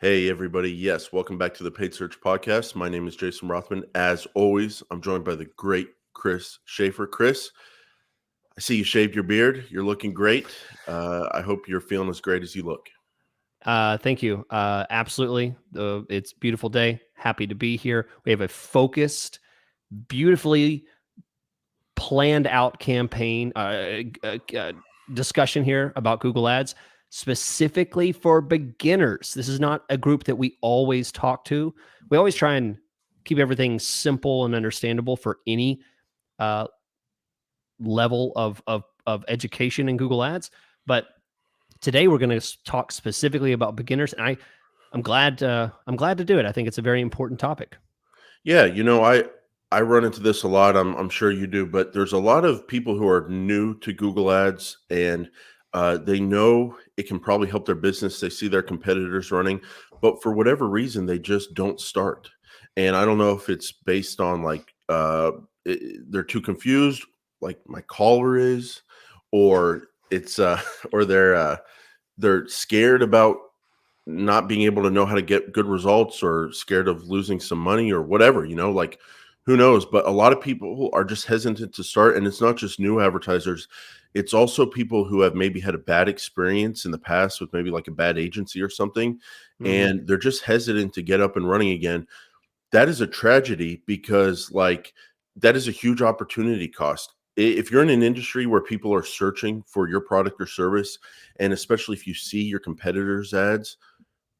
Hey, everybody. Yes, welcome back to the Paid Search Podcast. My name is Jason Rothman. As always, I'm joined by the great Chris Schaefer. Chris, I see you shaved your beard. You're looking great. I hope you're feeling as great as you look. Thank you. Absolutely. It's a beautiful day. Happy to be here. We have a focused, beautifully planned out campaign discussion here about Google Ads specifically for beginners. This is not a group that we always talk to. We always try and keep everything simple and understandable for any uh, level of education in Google Ads. But today we're going to talk specifically about beginners, and I'm glad to do it. I think it's a very important topic. Yeah, I run into this a lot. I'm sure you do, but there's a lot of people who are new to Google Ads, and they know it can probably help their business. They see their competitors running, but for whatever reason, they just don't start. And I don't know if it's based on they're too confused, like my caller is, or it's or they're scared about not being able to know how to get good results, or scared of losing some money, or whatever, like, who knows? But a lot of people are just hesitant to start. And it's not just new advertisers. It's also people who have maybe had a bad experience in the past with maybe like a bad agency or something. Mm-hmm. And they're just hesitant to get up and running again. That is a tragedy, because that is a huge opportunity cost. If you're in an industry where people are searching for your product or service, and especially if you see your competitors' ads,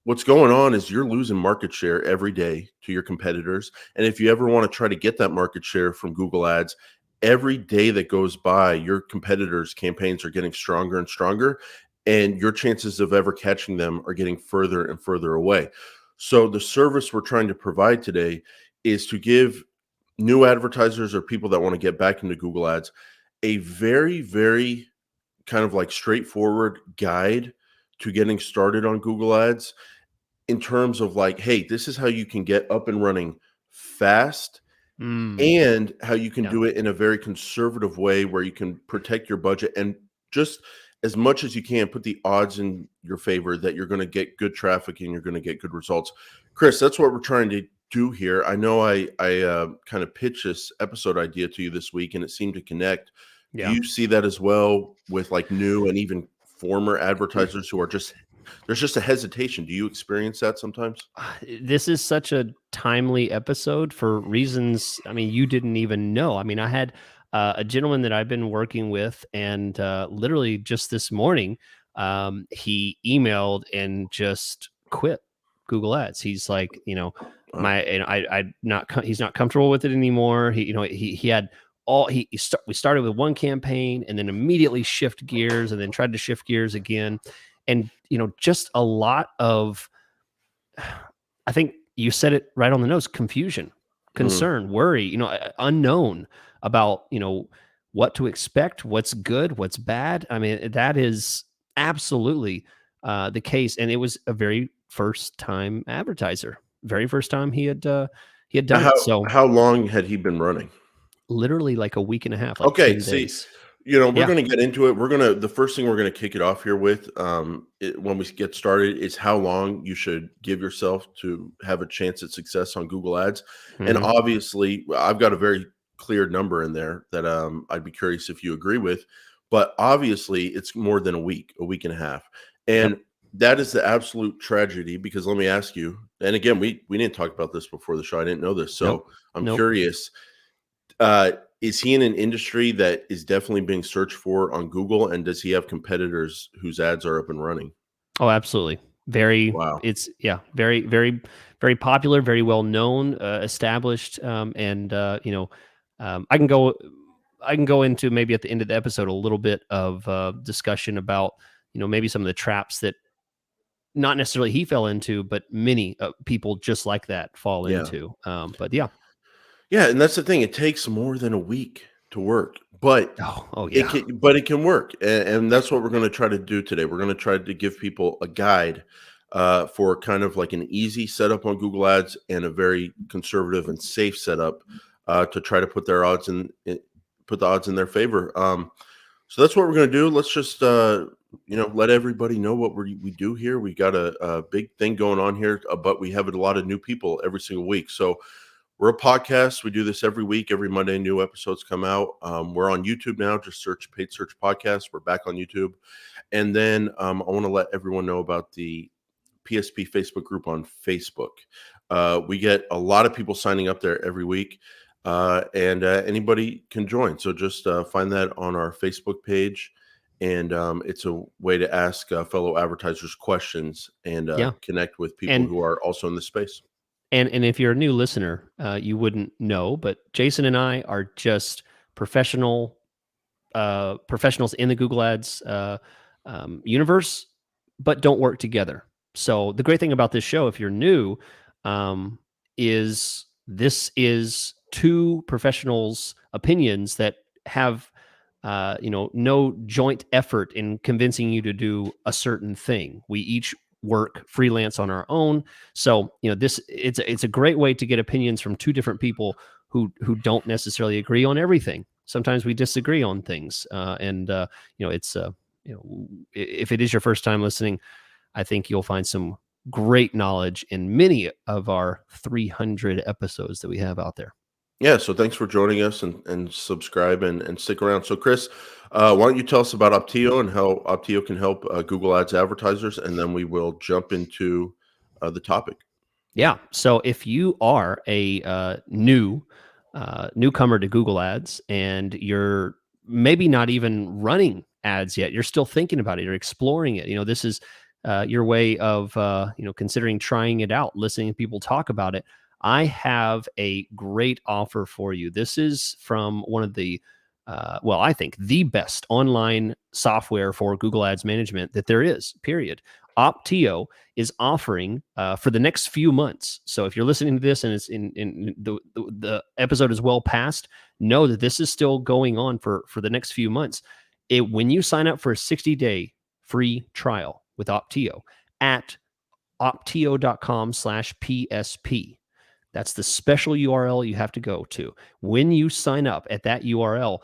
what's going on is you're losing market share every day to your competitors. And if you ever want to try to get that market share from Google Ads, every day that goes by, your competitors' campaigns are getting stronger and stronger, and your chances of ever catching them are getting further and further away. So the service we're trying to provide today is to give new advertisers, or people that want to get back into Google Ads, a very, very kind of like straightforward guide to getting started on Google Ads, in terms of like, hey, this is how you can get up and running fast, Mm, and how you can yeah. do it in a very conservative way where you can protect your budget, and just as much as you can put the odds in your favor that you're going to get good traffic and you're going to get good results. Chris, that's what we're trying to do here. I know I kind of pitched this episode idea to you this week, and it seemed to connect. Do Yeah. you see that as well with like new and even former advertisers who are just, there's just a hesitation? Do you experience that sometimes? This is such a timely episode for reasons, I mean, you didn't even know. I mean, I had a gentleman that I've been working with, and literally just this morning, he emailed and just quit Google Ads. He's like, Wow. he's not comfortable with it anymore. He had we started with one campaign and then immediately shift gears and then tried to shift gears again. And, just a lot of, I think you said it right on the nose: confusion, Mhm. concern, worry, unknown about, what to expect, what's good, what's bad. I mean, that is absolutely the case. And it was a very first time advertiser, very first time he had Now, done it. So how long had he been running? literally like a week and a half, like Okay, 10 see, days. we're Yeah. gonna get into it. The first thing we're gonna kick it off here with, when we get started, is how long you should give yourself to have a chance at success on Google Ads. And Hmm. obviously, I've got a very clear number in there that I'd be curious if you agree with. But obviously, it's more than a week and a half, Yep. and that is the absolute tragedy. Because let me ask you, and again, we didn't talk about this before the show. I didn't know this, Nope. so I'm Nope. curious. Is he in an industry that is definitely being searched for on Google? And does he have competitors whose ads are up and running? Oh, absolutely. Very, Wow. it's yeah, very, very, very popular, very well known, established, and I can go into maybe at the end of the episode a little bit of discussion about maybe some of the traps that not necessarily he fell into, but many people just like that fall Yeah. into. But yeah. Yeah. And that's the thing. It takes more than a week to work, but Oh yeah. it can work. And that's what we're going to try to do today. We're going to try to give people a guide for kind of like an easy setup on Google Ads, and a very conservative and safe setup to try to put the odds in their favor. So that's what we're going to do. Let's just let everybody know what we do here. We got a big thing going on here, but we have a lot of new people every single week. So we're a podcast. We do this every week. Every Monday, new episodes come out. We're on YouTube now. Just search Paid Search Podcast. We're back on YouTube. And then I want to let everyone know about the PSP Facebook group on Facebook. We get a lot of people signing up there every week, and anybody can join. So just find that on our Facebook page. And it's a way to ask fellow advertisers questions and Yeah. connect with people And who are also in the space. And if you're a new listener, you wouldn't know, but Jason and I are just professionals in the Google Ads universe, but don't work together. So the great thing about this show, if you're new, um, is this is two professionals' opinions that have no joint effort in convincing you to do a certain thing. We each work freelance on our own. So, this it's a great way to get opinions from two different people who don't necessarily agree on everything. Sometimes we disagree on things. It's if it is your first time listening, I think you'll find some great knowledge in many of our 300 episodes that we have out there. Yeah, so thanks for joining us and subscribe and stick around. So, Chris, why don't you tell us about Optio and how Optio can help Google Ads advertisers, and then we will jump into the topic. Yeah. So if you are a newcomer to Google Ads and you're maybe not even running ads yet, you're still thinking about it, you're exploring it. This is your way of considering trying it out, listening to people talk about it. I have a great offer for you. This is from one of the I think the best online software for Google Ads management that there is, period. Optio is offering for the next few months. So if you're listening to this and it's in the episode is well past, know that this is still going on for the next few months. When you sign up for a 60-day free trial with Optio at optio.com/PSP. That's the special URL you have to go to. When you sign up at that URL,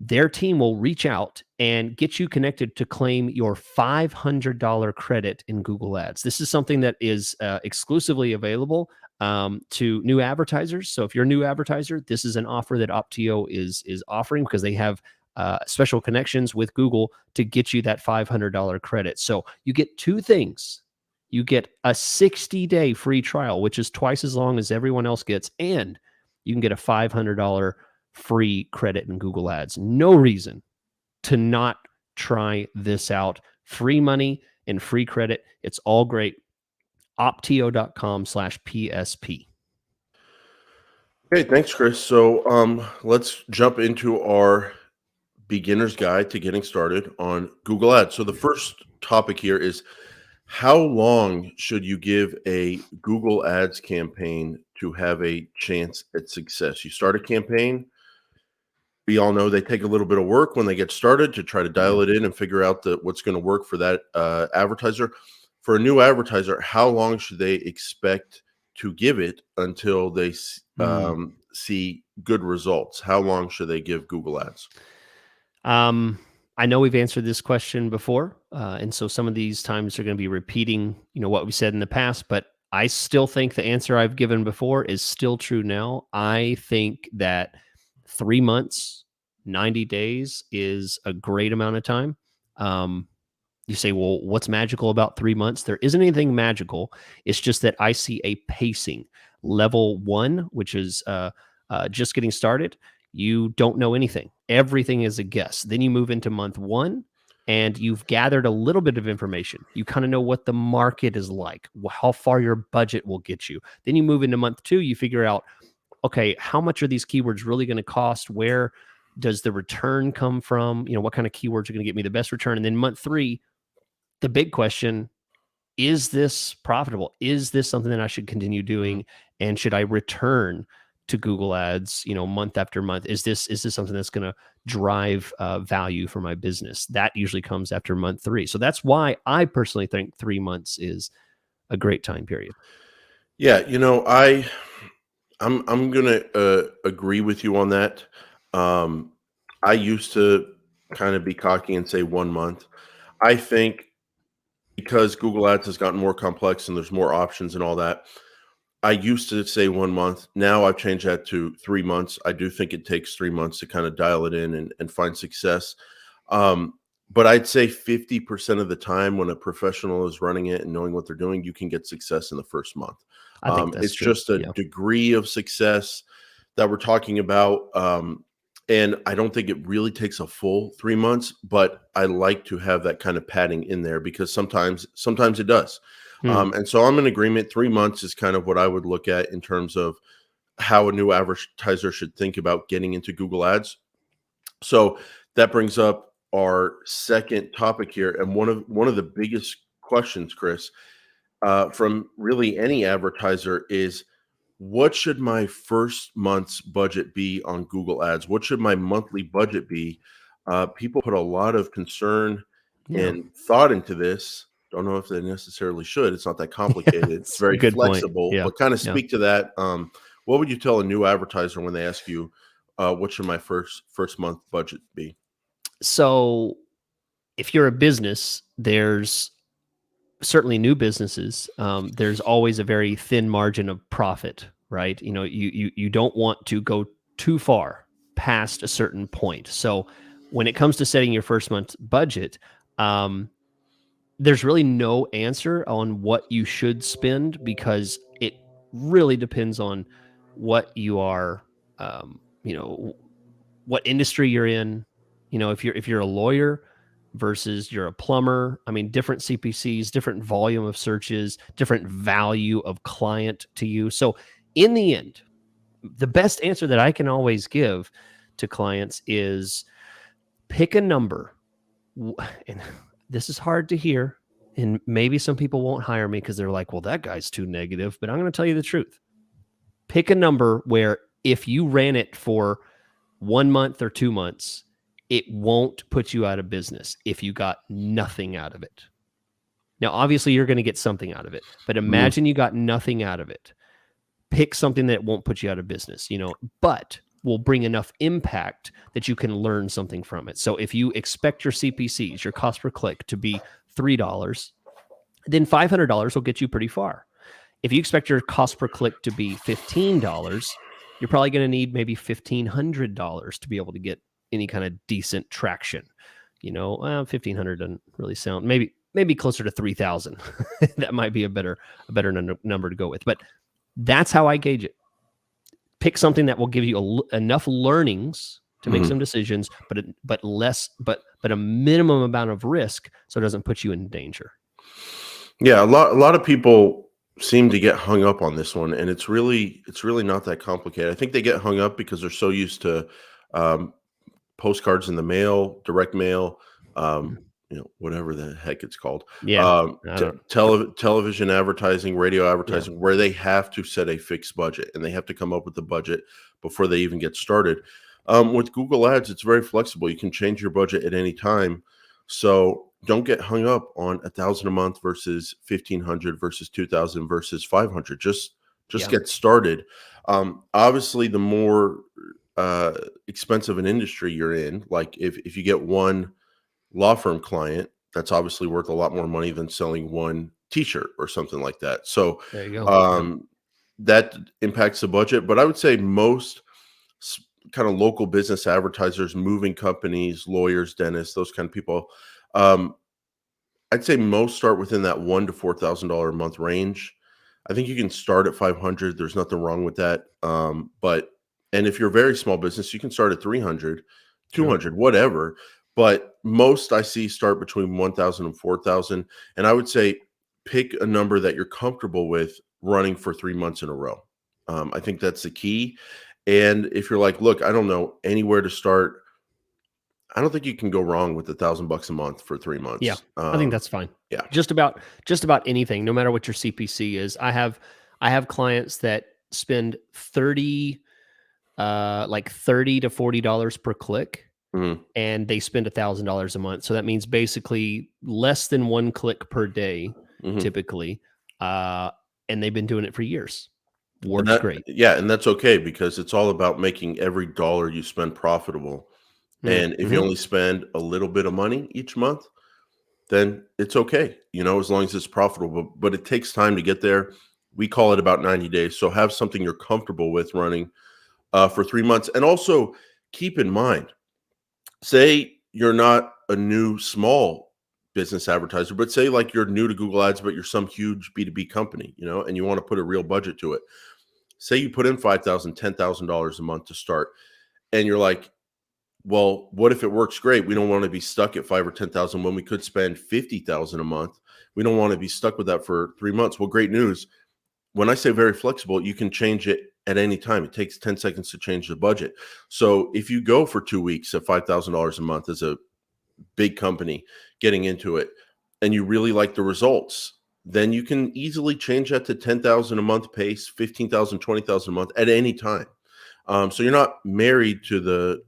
their team will reach out and get you connected to claim your $500 credit in Google Ads. This is something that is exclusively available to new advertisers. So if you're a new advertiser, this is an offer that Optio is offering because they have special connections with Google to get you that $500 credit. So you get two things. You get a 60-day free trial, which is twice as long as everyone else gets, and you can get a $500 free credit in Google Ads. No reason to not try this out. Free money and free credit. It's all great. Optio.com/PSP. Okay, thanks, Chris. So let's jump into our beginner's guide to getting started on Google Ads. So the first topic here is, how long should you give a Google Ads campaign to have a chance at success? You start a campaign. We all know they take a little bit of work when they get started to try to dial it in and figure out what's going to work for that advertiser. For a new advertiser, how long should they expect to give it until they see good results? How long should they give Google Ads? I know we've answered this question before, and so some of these times are going to be repeating, what we said in the past. But I still think the answer I've given before is still true now. I think that 3 months, 90 days is a great amount of time. You say, well, what's magical about 3 months? There isn't anything magical. It's just that I see a pacing. Level 1, which is just getting started, you don't know anything. Everything is a guess. Then you move into month 1 and you've gathered a little bit of information. You kind of know what the market is like, how far your budget will get you. Then you move into month 2, you figure out, okay, how much are these keywords really going to cost? Where does the return come from? What kind of keywords are going to get me the best return? And then month 3, the big question, is this profitable? Is this something that I should continue doing? And should I return to Google Ads, month after month? Is this something that's going to drive value for my business? That usually comes after month 3. So that's why I personally think 3 months is a great time period. Yeah, I'm gonna agree with you on that. I used to kind of be cocky and say 1 month. I think because Google Ads has gotten more complex and there's more options and all that, I used to say 1 month. Now I've changed that to 3 months. I do think it takes 3 months to kind of dial it in and find success. Um, but I'd say 50% of the time when a professional is running it and knowing what they're doing, you can get success in the first month. I think that's It's true. just a Yeah. degree of success that we're talking about. And I don't think it really takes a full 3 months, but I like to have that kind of padding in there because sometimes it does. Hmm. And so I'm in agreement. 3 months is kind of what I would look at in terms of how a new advertiser should think about getting into Google Ads. So that brings up our second topic here, and one of the biggest questions, Chris, from really any advertiser is what should my first month's budget be on Google Ads? What should my monthly budget be? People put a lot of concern Yeah. and thought into this. Don't know if they necessarily should. It's not that complicated. It's That's a very good point. flexible, Yeah. but kind of Yeah. speak to that. What would you tell a new advertiser when they ask you, what should my first month budget be? So if you're a business, there's certainly new businesses. There's always a very thin margin of profit, right? You don't want to go too far past a certain point. So when it comes to setting your first month's budget, um, there's really no answer on what you should spend because it really depends on what you are, um, you know, what industry you're in. If you're a lawyer versus you're a plumber, I mean, different CPCs, different volume of searches, different value of client to you. So in the end, the best answer that I can always give to clients is pick a number. And this is hard to hear. And maybe some people won't hire me because they're like, well, that guy's too negative. But I'm going to tell you the truth. Pick a number where if you ran it for 1 month or 2 months, it won't put you out of business if you got nothing out of it. Now, obviously, you're going to get something out of it, but Mhm. imagine you got nothing out of it. Pick something that won't put you out of business, but will bring enough impact that you can learn something from it. So if you expect your CPCs, your cost per click, to be $3, then $500 will get you pretty far. If you expect your cost per click to be $15, you're probably going to need maybe $1,500 to be able to get any kind of decent traction. 1,500 doesn't really sound, maybe closer to 3,000. That might be a better number to go with. But that's how I gauge it. Pick something that will give you enough learnings to make some Mhm. decisions, but a minimum amount of risk so it doesn't put you in danger. Yeah, a lot of people seem to get hung up on this one, and it's really not that complicated. I think they get hung up because they're so used to um, postcards in the mail, direct mail, Mm. whatever the heck it's called, Yeah, I don't. television advertising, radio Yeah, advertising, where they have to set a fixed budget and they have to come up with the budget before they even get started. With Google Ads, it's very flexible. You can change your budget at any time. So don't get hung up on 1,000 a month versus 1,500 versus 2,000 versus 500. Just yeah, get started. Obviously, the more expensive an industry you're in, like if you get one law firm client, that's obviously worth a lot more money than selling one t-shirt or something like that. So there you go. Yeah, um, that impacts the budget. But I would say most kind of local business advertisers, moving companies, lawyers, dentists, those kind of people, um, I'd say most start within that $1,000 to $4,000 a month range. I think you can start at 500. There's nothing wrong with that. And if you're a very small business, you can start at 300, sure. 200, whatever. But most I see start between 1,000 and 4,000. And I would say pick a number that you're comfortable with running for 3 months in a row. I think that's the key. And if you're like, look, I don't know anywhere to start, I don't think you can go wrong with $1,000 a month for three Yeah, months. I think that's fine. Yeah. Just about anything, no matter what your CPC is. I have clients that spend 30 to $40 per click, Mhm. and they spend $1,000 a month. So that means basically less than one click per day, Mhm. typically. Uh, and they've been doing it for years. And Works that great. yeah, and that's okay because it's all about making every dollar you spend profitable. Mm, And if you mhm. only spend a little bit of money each month, then it's okay, as long as it's profitable. But it takes time to get there. We call it about 90 days. So have something you're comfortable with running for 3 months. And also keep in mind, say you're not a new small business advertiser, but say like you're new to Google Ads, but you're some huge B2B company, and you want to put a real budget to it. Say you put in $5,000, $10,000 a month to start, and you're like, well, what if it works great? We don't want to be stuck at 5 or 10,000 when we could spend 50,000 a month. We don't want to be stuck with that for 3 months. Well, great news. When I say very flexible, you can change it at any time. It takes 10 seconds to change the budget. So if you go for 2 weeks at $5,000 a month as a big company getting into it, and you really like the results, then you can easily change that to 10,000 a month pace, 15,000, 20,000 a month at any time. So you're not married to the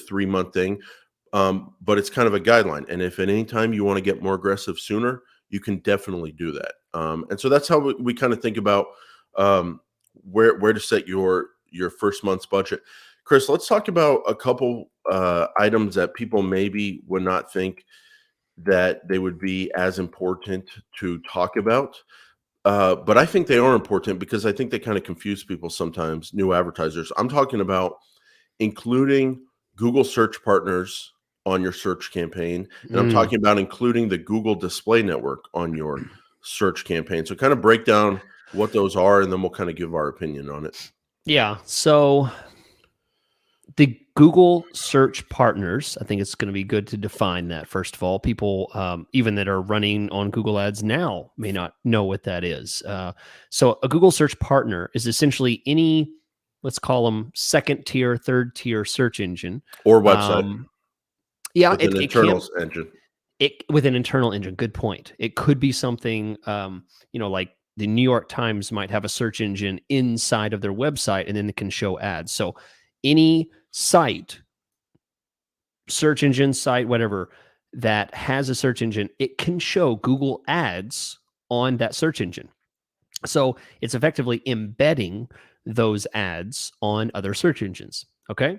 3 month thing, but it's kind of a guideline. And if at any time you want to get more aggressive sooner, you can definitely do that. And so that's how we kind of think about where to set your first month's budget. Chris, let's talk about a couple items that people maybe would not think that they would be as important to talk about. But I think they are important because I think they kind of confuse people sometimes, new advertisers. I'm talking about including Google search partners on your search campaign. And I'm talking about including the Google Display Network on your search campaign. So kind of break down what those are, and then we'll kind of give our opinion on it. Yeah. So the Google search partners, I think it's going to be good to define that. First of all, people even that are running on Google Ads now may not know what that is. So a Google search partner is essentially any, let's call them second tier, third tier search engine. Or website. Yeah, with an it internal can engine. with an internal engine. Good point. It could be something, like the New York Times might have a search engine inside of their website, and then it can show ads. So any site, search engine site, whatever, that has a search engine, it can show Google ads on that search engine. So it's effectively embedding those ads on other search engines. Okay.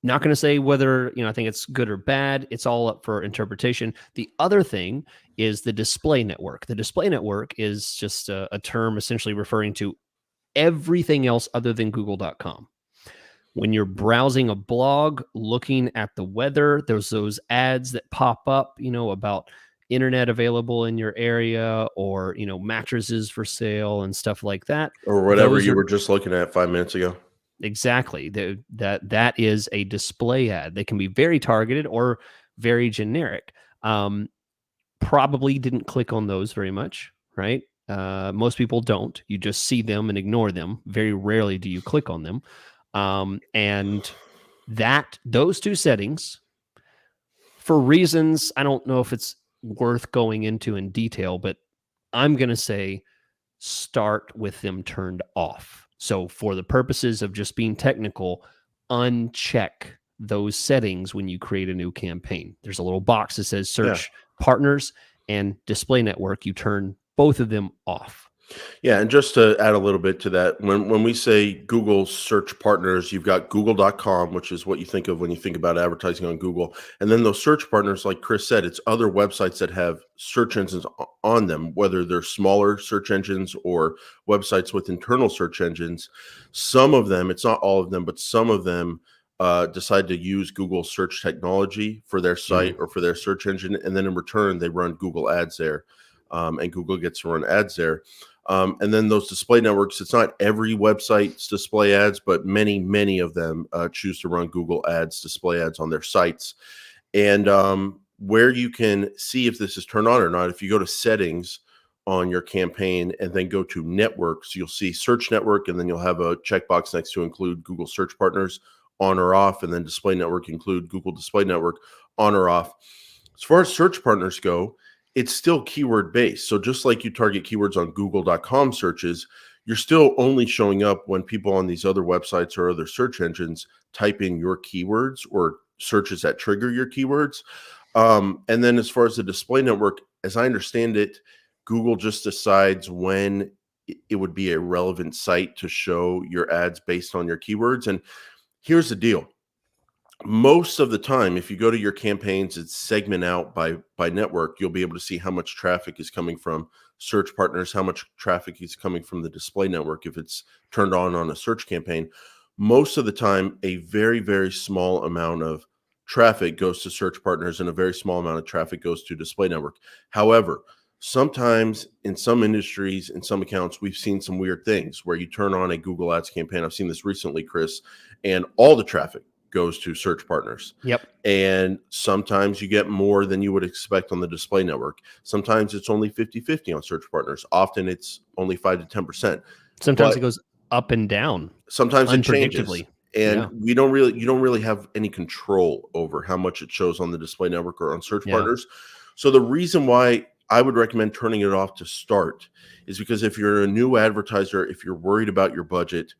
Not going to say whether, I think it's good or bad. It's all up for interpretation. The other thing is the display network. The display network is just a term essentially referring to everything else other than google.com. When you're browsing a blog, looking at the weather, there's those ads that pop up, about internet available in your area, or, mattresses for sale and stuff like that. Or whatever Those you are were just looking at 5 minutes ago. exactly that is a display ad. They can be very targeted or very generic. Probably didn't click on those very much, right? Most people don't. You just see them and ignore them. Very rarely do you click on them. And those two settings, for reasons I don't know if it's worth going into in detail, but I'm going to say start with them turned off. So for the purposes of just being technical, uncheck those settings when you create a new campaign. There's a little box that says search partners and display network. You turn both of them off. Yeah, and just to add a little bit to that, when we say Google search partners, you've got google.com, which is what you think of when you think about advertising on Google. And then those search partners, like Chris said, it's other websites that have search engines on them, whether they're smaller search engines or websites with internal search engines. Some of them, it's not all of them, but some of them decide to use Google search technology for their site or for their search engine. And then in return, they run Google ads there, and Google gets to run ads there. And then those display networks, it's not every website's display ads, but many, many of them choose to run Google ads, display ads on their sites. And where you can see if this is turned on or not, if you go to settings on your campaign and then go to networks, you'll see search network, and then you'll have a checkbox next to include Google search partners on or off, and then display network, include Google display network on or off. As far as search partners go, it's still keyword based. So just like you target keywords on google.com searches, you're still only showing up when people on these other websites or other search engines type in your keywords or searches that trigger your keywords. And then as far as the display network, as I understand it, Google just decides when it would be a relevant site to show your ads based on your keywords. And here's the deal. most of the time, if you go to your campaigns, it's segment out by network. You'll be able to see how much traffic is coming from search partners, how much traffic is coming from the display network if it's turned on a search campaign. Most of the time, a very, very small amount of traffic goes to search partners and a very small amount of traffic goes to display network. However, sometimes in some industries, in some accounts, we've seen some weird things where you turn on a Google Ads campaign. I've seen this recently, Chris, and all the traffic goes to search partners. Yep. And sometimes you get more than you would expect on the display network. Sometimes it's only 50-50 on search partners. Often it's only 5 to 10%. Sometimes But it goes up and down sometimes it changes. unpredictably. And Yeah. you don't really have any control over how much it shows on the display network or on search Yeah. partners. So the reason why I would recommend turning it off to start is because if you're a new advertiser, if you're worried about your budget,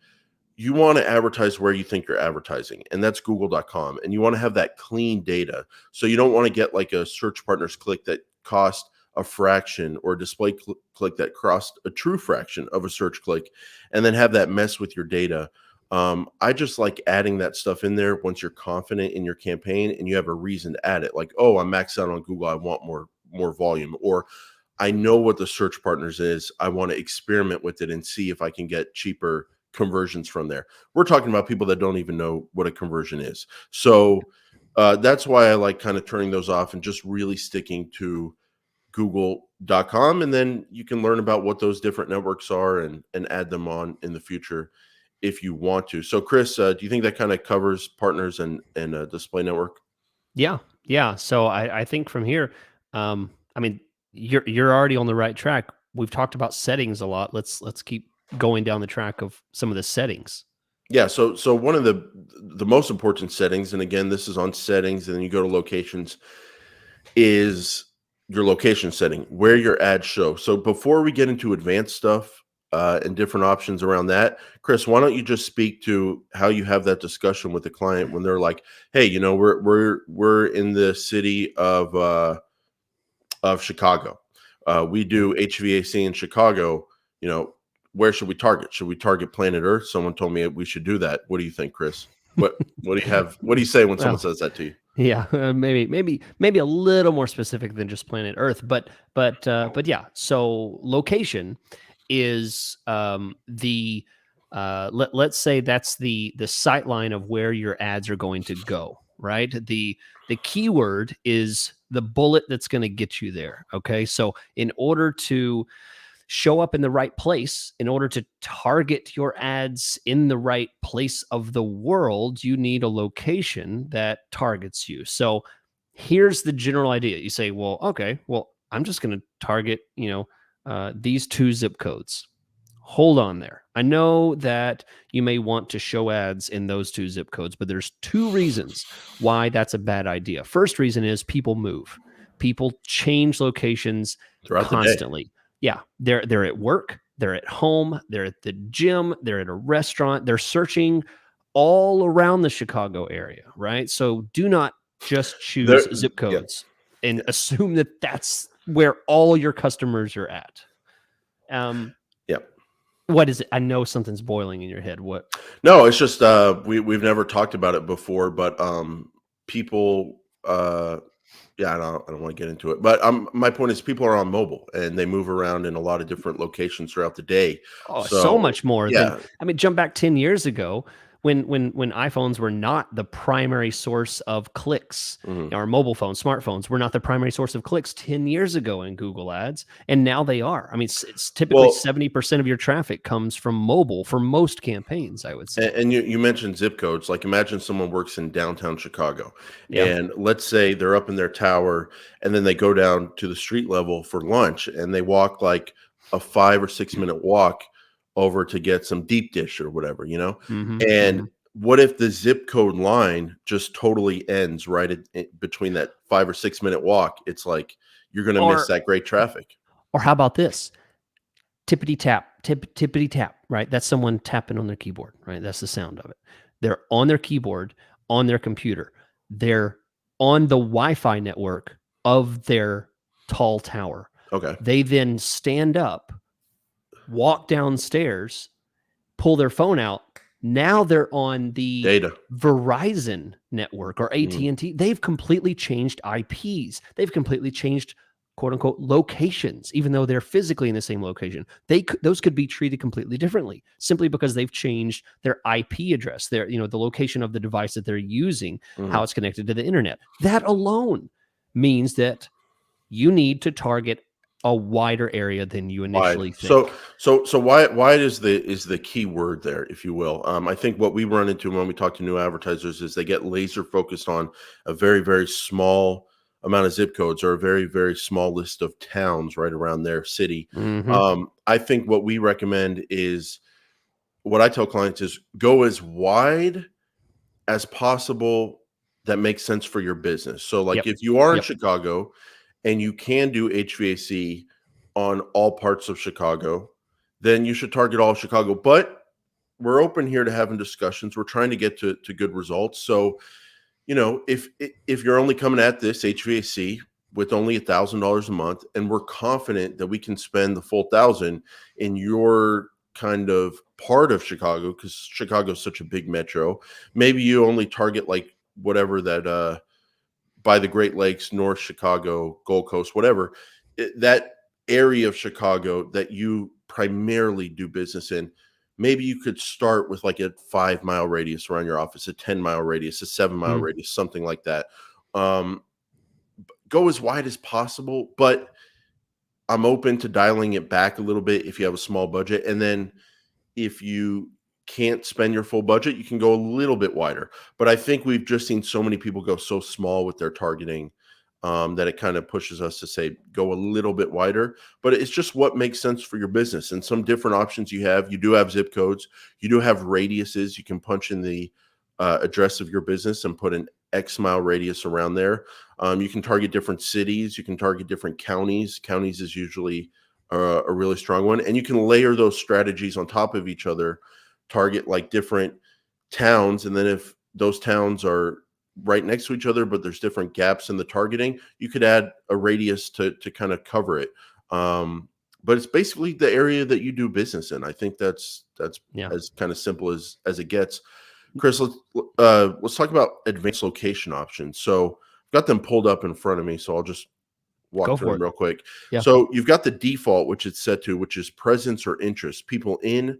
you want to advertise where you think you're advertising, and that's google.com. And you want to have that clean data. So you don't want to get like a search partners click that cost a fraction or a display click that cost a true fraction of a search click and then have that mess with your data. I just like adding that stuff in there once you're confident in your campaign and you have a reason to add it. Like, oh, I'm maxed out on Google. I want more volume. Or I know what the search partners is. I want to experiment with it and see if I can get cheaper conversions from there. We're talking about people that don't even know what a conversion is. So that's why I like kind of turning those off and just really sticking to google.com. And then you can learn about what those different networks are and add them on in the future if you want to. So Chris, do you think that kind of covers partners and display network? Yeah. Yeah. So I think from here, I mean, you're already on the right track. We've talked about settings a lot. Let's keep going down the track of some of the settings. Yeah, so one of the most important settings, and again, this is on settings, and then you go to locations, is your location setting, where your ads show. So before we get into advanced stuff and different options around that, Chris, why don't you just speak to how you have that discussion with the client when they're like, "Hey, you know, we're in the city of Chicago. We do HVAC in Chicago. You know, where should we target? Should we target planet Earth? Someone told me we should do that. What do you think, Chris? What do you have? What do you say when someone Well, says that to you? yeah, maybe a little more specific than just planet Earth, but yeah. So location is the let's say that's the sight line of where your ads are going to go, right? The keyword is the bullet that's going to get you there. Okay, so in order to show up in the right place, in order to target your ads in the right place of the world, you need a location that targets you. So here's the general idea. You say, well, okay, well, I'm just going to target, these two zip codes. Hold on there. I know that you may want to show ads in those two zip codes, but there's two reasons why that's a bad idea. First reason is people move. People change locations Throughout the day. constantly. Yeah, they're at work, they're at home, they're at the gym, they're at a restaurant, they're searching all around the Chicago area, right? So do not just There, choose zip yeah, codes and yeah, assume that that's where all your customers are at. Um, yeah. what is it? I know something's boiling in your head. What? No, it's just we've never talked about it before, but people yeah, I don't want to get into it, but my point is people are on mobile and they move around in a lot of different locations throughout the day. Oh, so So much more than yeah, I mean, jump back 10 years ago when iPhones were not the primary source of clicks. mhm. Our mobile phones, smartphones were not the primary source of clicks 10 years ago in Google Ads, and now they are. I mean, it's typically Well, 70% of your traffic comes from mobile for most campaigns, I would say. and you mentioned zip codes. Like imagine someone works in downtown Chicago, Yeah. and let's say they're up in their tower, and then they go down to the street level for lunch, and they walk like a 5 or 6 minute walk over to get some deep dish or whatever, you know. Mhm. And Mhm. what if the zip code line just totally ends right between that 5 or 6 minute walk? It's like you're going to miss Or that great traffic. or how about this? Tippity tap, tippity tap, right? That's someone tapping on their keyboard, right? That's the sound of it. They're on their keyboard, on their computer. They're on the Wi-Fi network of their tall tower. Okay. They then stand up, walk downstairs, pull their phone out, Now they're on the Data. Verizon network or AT&T. They've completely changed IPs. They've completely changed quote unquote locations, even though they're physically in the same location. Those could be treated completely differently simply because they've changed their IP address, their, the location of the device that they're using, how it's connected to the internet. That alone means that you need to target a wider area than you Wide. initially So think. wide is the key word there, if you will. I think what we run into when we talk to new advertisers is they get laser focused on a very, very small amount of zip codes or a very, very small list of towns right around their city. I think what we recommend is what I tell clients is go as wide as possible that makes sense for your business. So, like, Yep. if you are in Yep. Chicago and you can do HVAC on all parts of Chicago, then you should target all of Chicago. But we're open here to having discussions. We're trying to get to good results. So, if you're only coming at this HVAC with only $1,000 a month, and we're confident that we can spend the full 1,000 in your kind of part of Chicago, because Chicago's such a big metro, maybe you only target like whatever that by the Great Lakes, North Chicago, Gold Coast, whatever that area of Chicago that you primarily do business in. Maybe you could start with like a 5 mile radius around your office, a 10 mile radius, a 7 mile radius, something like that. Um, go as wide as possible, but I'm open to dialing it back a little bit if you have a small budget. And then if you can't spend your full budget, you can go a little bit wider. But I think we've just seen so many people go so small with their targeting that it kind of pushes us to say go a little bit wider. But it's just what makes sense for your business and some different options you have. You do have zip codes, you do have radiuses. You can punch in the address of your business and put an X mile radius around there. You can target different cities, you can target different counties. Counties is usually a really strong one, and you can layer those strategies on top of each other, target like different towns, and then if those towns are right next to each other but there's different gaps in the targeting, you could add a radius to kind of cover it. But it's basically the area that you do business in. I think that's Yeah. as kind of simple as it gets. Chris, let's talk about advanced location options. So I've got them pulled up in front of me, so I'll just walk Go through for them it. real quick. Yeah. So you've got the default, which it's set to, which is presence or interest, people in,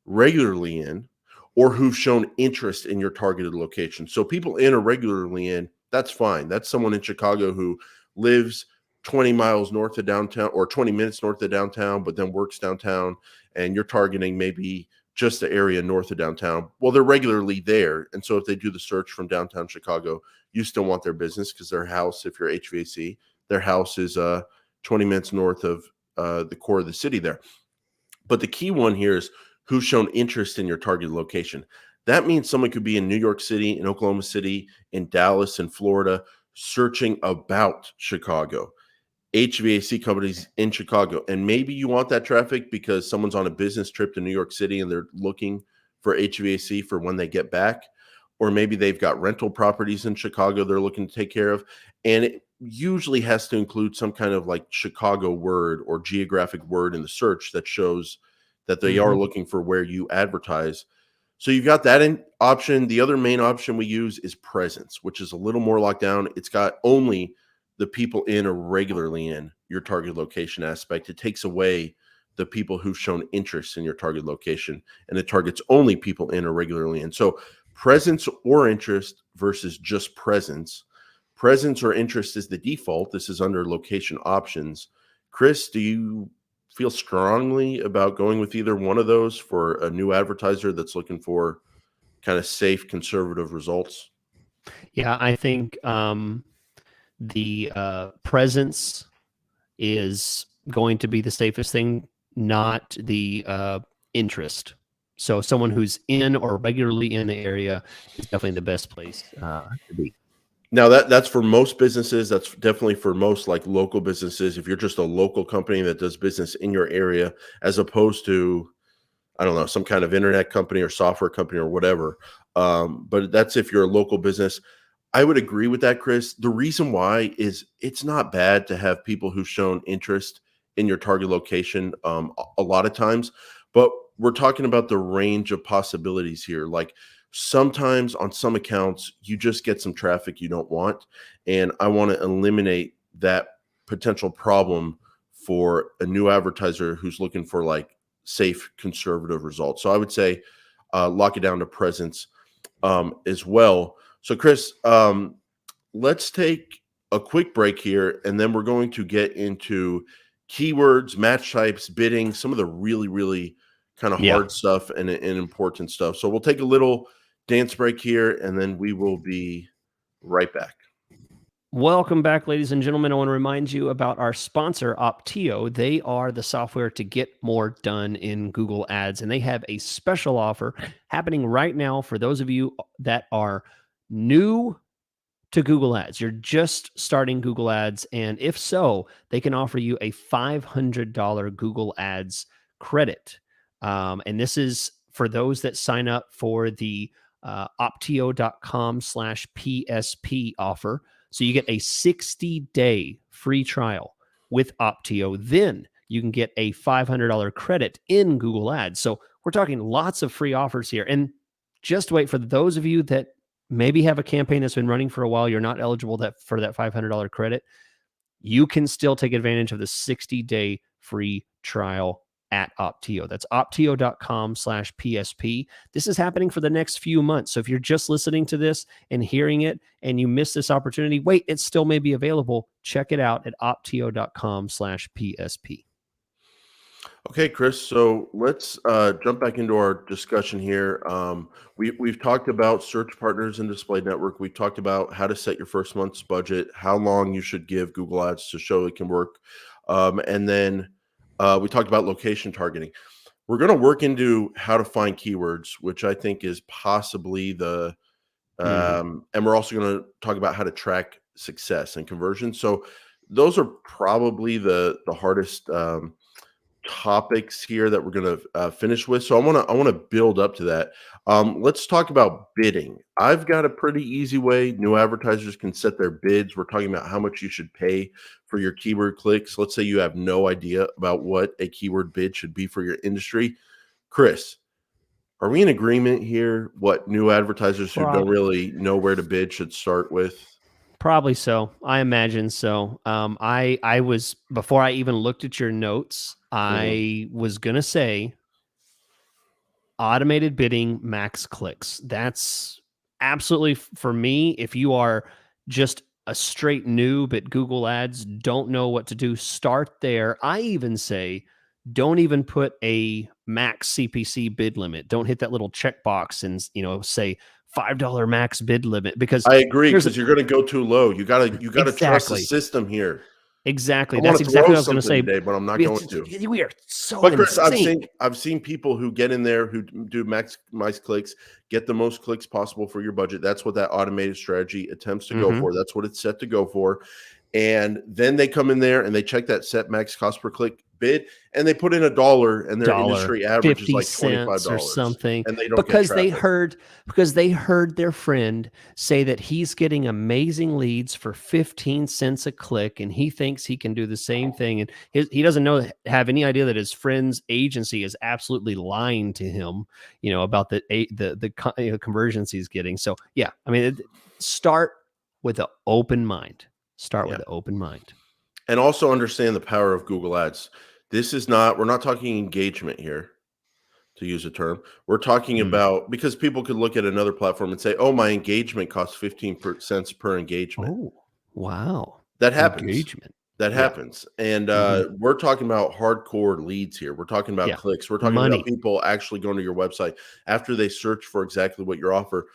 regularly in, or who've shown interest in your targeted location. So people in or regularly in, that's fine. That's someone in Chicago who lives 20 miles north of downtown or 20 minutes north of downtown, but then works downtown, and you're targeting maybe just the area north of downtown. Well, they're regularly there. And so if they do the search from downtown Chicago, you still want their business because their house, if you're HVAC, their house is 20 minutes north of the core of the city there. But the key one here is who's shown interest in your targeted location. That means someone could be in New York City, in Oklahoma City, in Dallas, in Florida, searching about Chicago. HVAC companies in Chicago. And maybe you want that traffic because someone's on a business trip to New York City and they're looking for HVAC for when they get back. Or maybe they've got rental properties in Chicago they're looking to take care of. And it usually has to include some kind of like Chicago word or geographic word in the search that shows that they are looking for where you advertise. So you've got that in option. The other main option we use is presence, which is a little more locked down. It's got only the people in or regularly in your target location aspect. It takes away the people who've shown interest in your target location, and it targets only people in or regularly in. So presence or interest versus just presence. Presence or interest is the default. This is under location options. Chris, do you feel strongly about going with either one of those for a new advertiser that's looking for kind of safe, conservative results? Yeah, I think the presence is going to be the safest thing, not the interest. So someone who's in or regularly in the area is definitely the best place to be. Now that's for most businesses. That's definitely for most like local businesses. If you're just a local company that does business in your area, as opposed to, I don't know, some kind of internet company or software company or whatever. But that's if you're a local business. I would agree with that, Chris. The reason why is it's not bad to have people who've shown interest in your target location a lot of times. But we're talking about the range of possibilities here. Like sometimes on some accounts, you just get some traffic you don't want. And I want to eliminate that potential problem for a new advertiser who's looking for like safe, conservative results. So I would say lock it down to presence as well. So, Chris, let's take a quick break here, and then we're going to get into keywords, match types, bidding, some of the really, really kind of Yeah. hard stuff and important stuff. So we'll take a little dance break here, and then we will be right back. Welcome back, ladies and gentlemen. I want to remind you about our sponsor, Optio. They are the software to get more done in Google Ads, and they have a special offer happening right now for those of you that are new to Google Ads. You're just starting Google Ads, and if so, they can offer you a $500 Google Ads credit. And this is for those that sign up for the optio.com/PSP offer. So you get a 60-day free trial with Optio. Then you can get a $500 credit in Google Ads. So we're talking lots of free offers here. And just wait, for those of you that maybe have a campaign that's been running for a while, you're not eligible for that $500 credit, you can still take advantage of the 60-day free trial at Optio. That's optio.com/PSP. This is happening for the next few months. So if you're just listening to this and hearing it and you miss this opportunity, wait, it still may be available. Check it out at optio.com/PSP. Okay, Chris. So let's jump back into our discussion here. We've talked about search partners and display network. We've talked about how to set your first month's budget, how long you should give Google Ads to show it can work, and then we talked about location targeting. We're going to work into how to find keywords, which I think is possibly the, and we're also going to talk about how to track success and conversion. So those are probably the hardest topics here that we're going to finish with. So I want to build up to that. Let's talk about bidding. I've got a pretty easy way new advertisers can set their bids. We're talking about how much you should pay for your keyword clicks. Let's say you have no idea about what a keyword bid should be for your industry. Chris, are we in agreement here? What new advertisers who don't really know where to bid should start with? Probably so. I imagine so. I was, before I even looked at your notes, I was gonna say automated bidding, max clicks. That's absolutely, for me. If you are just a straight noob at Google Ads, don't know what to do, start there. I even say don't even put a max CPC bid limit. Don't hit that little checkbox and say $5 max bid limit, because I agree, here's because you're going to go too low. You got to trust the exactly. system here. Exactly. I want That's to exactly throw what I was going to something say. today, but I'm not going to. We are so But in Chris, sync. I've seen people who get in there who do maximize clicks, get the most clicks possible for your budget. That's what that automated strategy attempts to go for. That's what it's set to go for. And then they come in there and they check that set max cost per click bid, and they put in $1, and their industry average is like $25 or something, and they don't get because traffic. they heard their friend say that he's getting amazing leads for 15 cents a click, and he thinks he can do the same thing, and he doesn't have any idea that his friend's agency is absolutely lying to him, about the conversions he's getting. So yeah, I mean, start with an open mind. Start with an open mind. And also understand the power of Google Ads. We're not talking engagement here, to use a term. We're talking about, because people could look at another platform and say, oh, my engagement costs 15 cents per engagement. Oh, wow. That happens. Engagement. That happens. And we're talking about hardcore leads here. We're talking about clicks. We're talking about people actually going to your website after they search for exactly what you offer.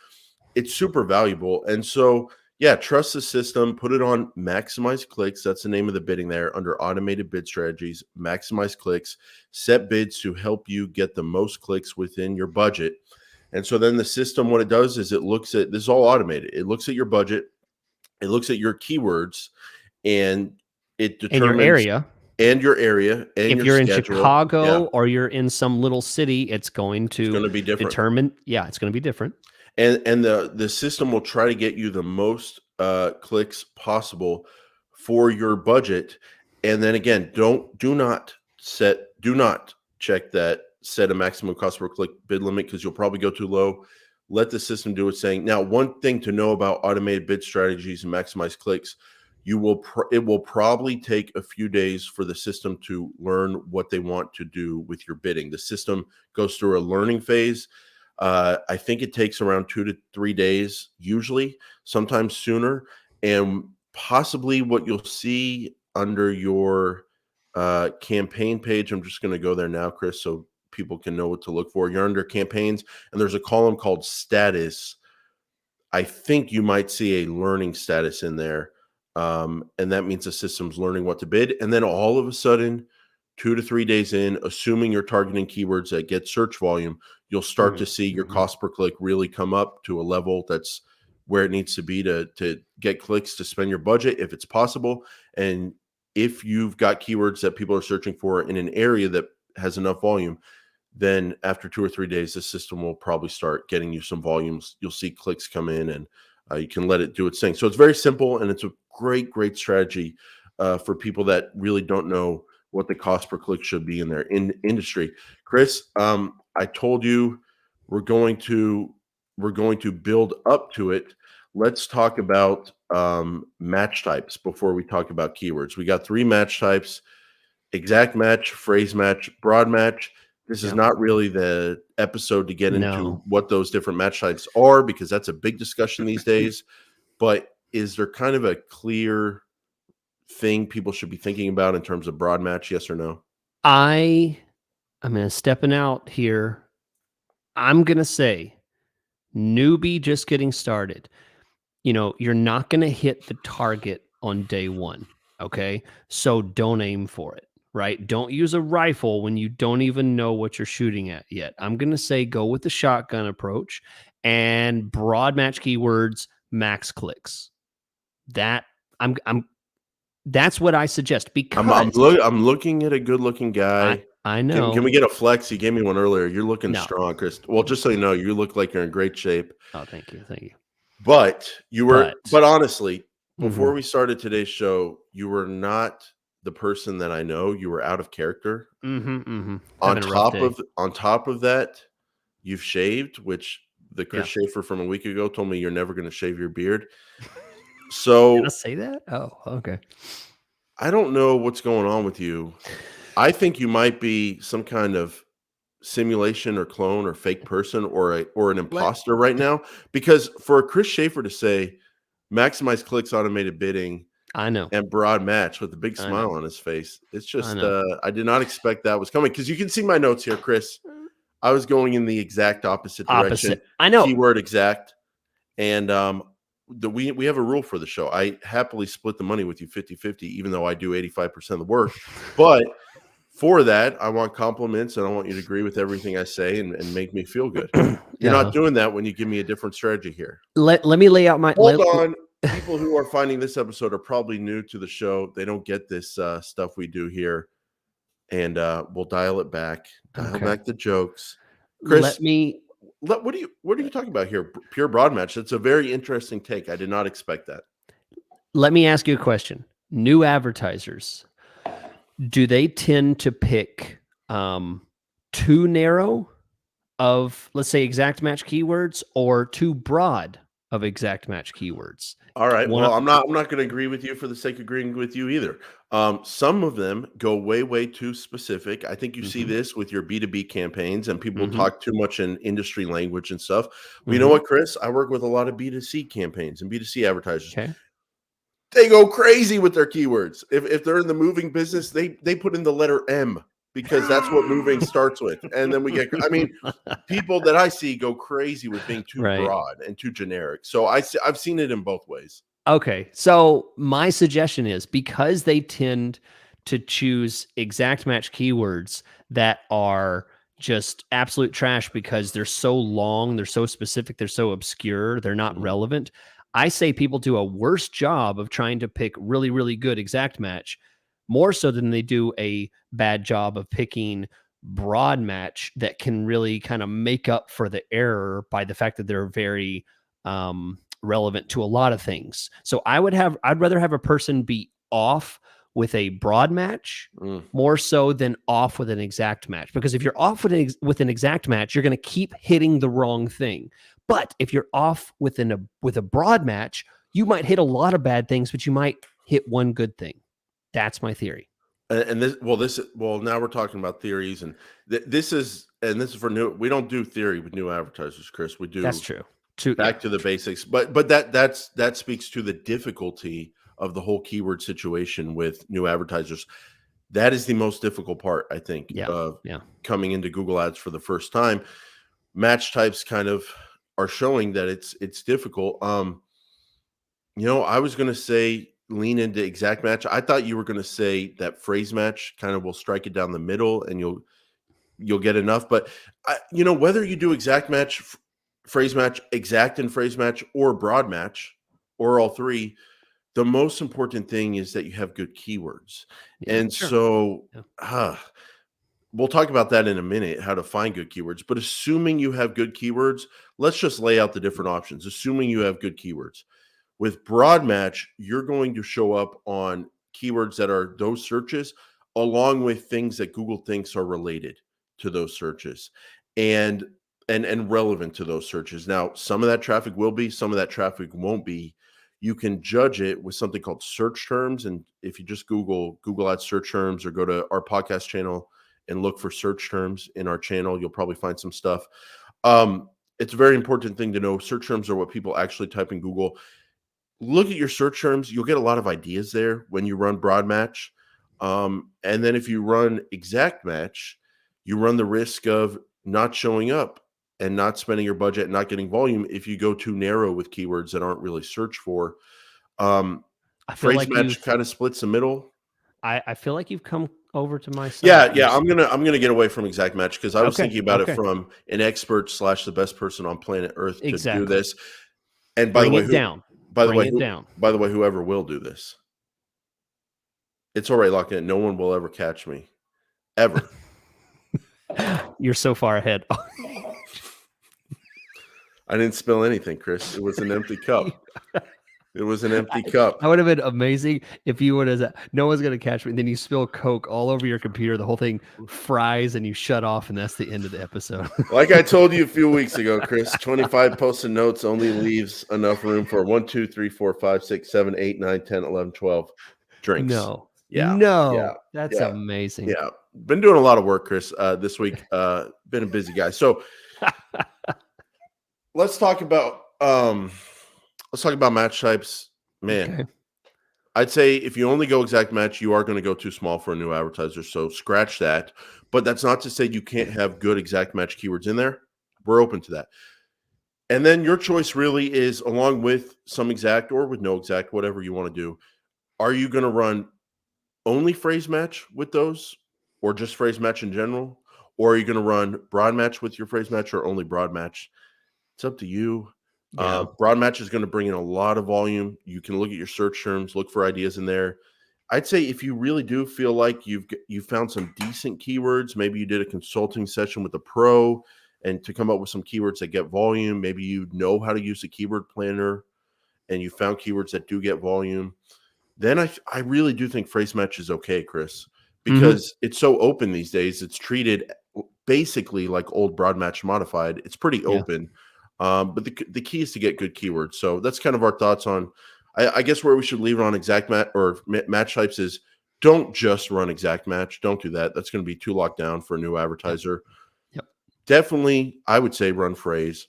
It's super valuable. And so, yeah, trust the system, put it on maximize clicks. That's the name of the bidding there, under automated bid strategies, maximize clicks, set bids to help you get the most clicks within your budget. And so then the system, what it does is it looks at, this is all automated. It looks at your budget, it looks at your keywords, and it determines your area and if your you're schedule. In Chicago or you're in some little city, it's going to be different. It's going to be different. And the system will try to get you the most clicks possible for your budget. And then again, do not check that set a maximum cost per click bid limit because you'll probably go too low. Let the system do its thing. Now, one thing to know about automated bid strategies and maximize clicks, it will probably take a few days for the system to learn what they want to do with your bidding. The system goes through a learning phase. I think it takes around 2 to 3 days, usually, sometimes sooner. And possibly what you'll see under your campaign page, I'm just going to go there now, Chris, so people can know what to look for. You're under campaigns, and there's a column called status. I think you might see a learning status in there. And that means the system's learning what to bid. And then all of a sudden, 2 to 3 days in, assuming you're targeting keywords that get search volume, you'll start to see your cost per click really come up to a level that's where it needs to be to get clicks to spend your budget if it's possible. And if you've got keywords that people are searching for in an area that has enough volume, then after 2 or 3 days, the system will probably start getting you some volumes. You'll see clicks come in, and you can let it do its thing. So it's very simple, and it's a great strategy for people that really don't know what the cost per click should be in their industry. Chris, I told you we're going to build up to it. Let's talk about match types before we talk about keywords. We got 3 match types: exact match, phrase match, broad match. This is not really the episode to get into what those different match types are, because that's a big discussion these days. But is there kind of a clear thing people should be thinking about in terms of broad match? Yes or no? I'm stepping out here. I'm going to say newbie just getting started. You're not going to hit the target on day one. Okay. So don't aim for it, right? Don't use a rifle when you don't even know what you're shooting at yet. I'm going to say go with the shotgun approach and broad match keywords, max clicks. That's what I suggest, because I'm looking at a good looking guy. I know. Can we get a flex? You gave me one earlier. You're looking strong, Chris. Well, just so you know, you look like you're in great shape. Oh, thank you. But but honestly, before we started today's show, you were not the person that I know. You were out of character. On top of that, you've shaved, which the Chris Schaefer from a week ago told me you're never going to shave your beard. So did I say that? Oh, okay. I don't know what's going on with you. I think you might be some kind of simulation or clone or fake person or an imposter right now, because for Chris Schaefer to say maximize clicks, automated bidding, I know, and broad match with a big smile on his face, it's just I did not expect that was coming, because you can see my notes here, Chris. I was going in the exact opposite direction. I know. Keyword exact. And we have a rule for the show. I happily split the money with you 50-50, even though I do 85% of the work. But for that, I want compliments, and I want you to agree with everything I say and make me feel good. You're not doing that when you give me a different strategy here. Let me lay out my... Hold on. People who are finding this episode are probably new to the show. They don't get this stuff we do here. And we'll dial it back. Dial back the jokes. Chris, what are you talking about here? Pure broad match. That's a very interesting take. I did not expect that. Let me ask you a question. New advertisers, do they tend to pick too narrow of, let's say, exact match keywords, or too broad of exact match keywords? All right. Well, I'm not going to agree with you for the sake of agreeing with you either. Some of them go way too specific. I think you see this with your B2B campaigns, and people talk too much in industry language and stuff. But you know what, Chris? I work with a lot of B2C campaigns and B2C advertisers. Okay. They go crazy with their keywords. If they're in the moving business, they put in the letter M, because that's what moving starts with. And then people that I see go crazy with being too broad and too generic. So I've seen it in both ways. Okay. So my suggestion is, because they tend to choose exact match keywords that are just absolute trash because they're so long, they're so specific, they're so obscure, they're not relevant. I say people do a worse job of trying to pick really good exact match, more so than they do a bad job of picking broad match that can really kind of make up for the error by the fact that they're very relevant to a lot of things. So I'd rather have a person be off with a broad match Mm. more so than off with an exact match. Because if you're off with an exact match, you're going to keep hitting the wrong thing. But if you're off with a broad match, you might hit a lot of bad things, but you might hit one good thing. That's my theory. And now we're talking about theories, and this is for new. We don't do theory with new advertisers, Chris. We do That's true. back to the basics. But that speaks to the difficulty of the whole keyword situation with new advertisers. That is the most difficult part, I think, of coming into Google Ads for the first time. Match types kind of are showing that it's difficult. I was going to say lean into exact match. I thought you were going to say that phrase match kind of will strike it down the middle, and you'll get enough. But whether you do exact match, phrase match, exact and phrase match, or broad match, or all three, the most important thing is that you have good keywords. And so we'll talk about that in a minute, how to find good keywords. But assuming you have good keywords, let's just lay out the different options. Assuming you have good keywords. With broad match, you're going to show up on keywords that are those searches, along with things that Google thinks are related to those searches and relevant to those searches. Now, some of that traffic will be, some of that traffic won't be. You can judge it with something called search terms. And if you just Google Ads search terms, or go to our podcast channel and look for search terms in our channel, you'll probably find some stuff. It's a very important thing to know. Search terms are what people actually type in Google. Look at your search terms. You'll get a lot of ideas there when you run broad match. And then if you run exact match, you run the risk of not showing up and not spending your budget and not getting volume if you go too narrow with keywords that aren't really searched for. I feel Phrase like match kind of splits the middle. I feel like you've come over to my side. Yeah. I'm gonna get away from exact match because I was thinking about it from an expert / the best person on planet Earth to do this. And by the way, whoever will do this, it's already locked in. No one will ever catch me, ever. You're so far ahead. I didn't spill anything, Chris. It was an empty cup. It was an empty cup. That would have been amazing if you would have. No one's going to catch me. And then you spill Coke all over your computer. The whole thing fries and you shut off, and that's the end of the episode. Like I told you a few weeks ago, Chris, 25 Post-it notes only leaves enough room for 1, 2, 3, 4, 5, 6, 7, 8, 9, 10, 11, 12 drinks. That's amazing. Yeah. Been doing a lot of work, Chris, this week. Been a busy guy. So let's talk about match types. Man, okay. I'd say if you only go exact match, you are going to go too small for a new advertiser. So scratch that. But that's not to say you can't have good exact match keywords in there. We're open to that. And then your choice really is, along with some exact or with no exact, whatever you want to do. Are you going to run only phrase match with those, or just phrase match in general? Or are you going to run broad match with your phrase match, or only broad match? It's up to you. Yeah. Broad match is going to bring in a lot of volume. You can look at your search terms, look for ideas in there. I'd say if you really do feel like you've found some decent keywords, maybe you did a consulting session with a pro and to come up with some keywords that get volume. Maybe you know how to use a keyword planner and you found keywords that do get volume. Then I really do think phrase match is okay, Chris, because it's so open these days. It's treated basically like old broad match modified. It's pretty open. But the key is to get good keywords. So that's kind of our thoughts on, I guess where we should leave it on exact match or match types is, don't just run exact match. Don't do that. That's going to be too locked down for a new advertiser. Yep. Definitely, I would say run phrase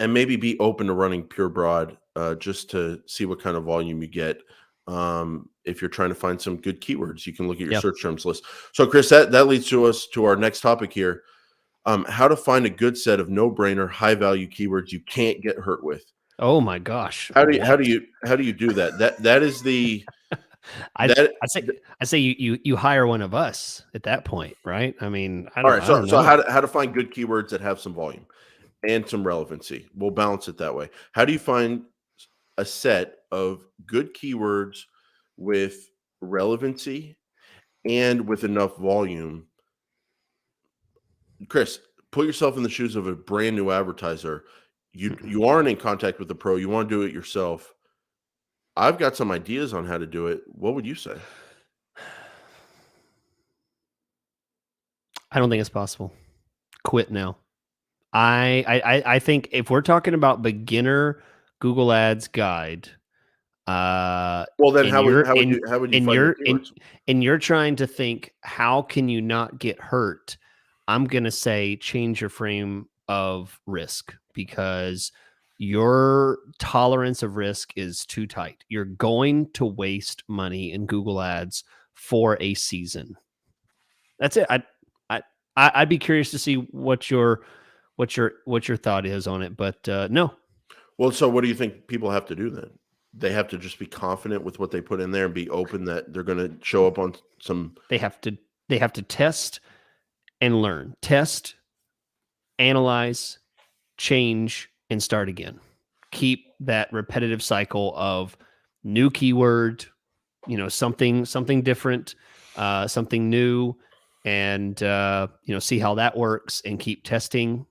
and maybe be open to running pure broad just to see what kind of volume you get. If you're trying to find some good keywords, you can look at your search terms list. So Chris, that leads us to our next topic here. How to find a good set of no-brainer, high-value keywords you can't get hurt with. Oh my gosh! How do you do that? That is the. I say you hire one of us at that point, right? I mean, all right. So how to find good keywords that have some volume and some relevancy? We'll balance it that way. How do you find a set of good keywords with relevancy and with enough volume? Chris, put yourself in the shoes of a brand new advertiser. You aren't in contact with the pro. You want to do it yourself. I've got some ideas on how to do it. What would you say? I don't think it's possible. Quit now. I think if we're talking about beginner Google Ads guide, Well, then and you're how would you and find your you're keywords? and you're trying to think, how can you not get hurt? I'm gonna say change your frame of risk, because your tolerance of risk is too tight. You're going to waste money in Google Ads for a season. That's it. I I'd be curious to see what your thought is on it, but no, Well, so what do you think people have to do then? They have to just be confident with what they put in there and be open that they're going to show up on some. they have to test and learn, test, analyze, change, and start again. Keep that repetitive cycle of new keyword, something different, something new, and see how that works, and keep testing.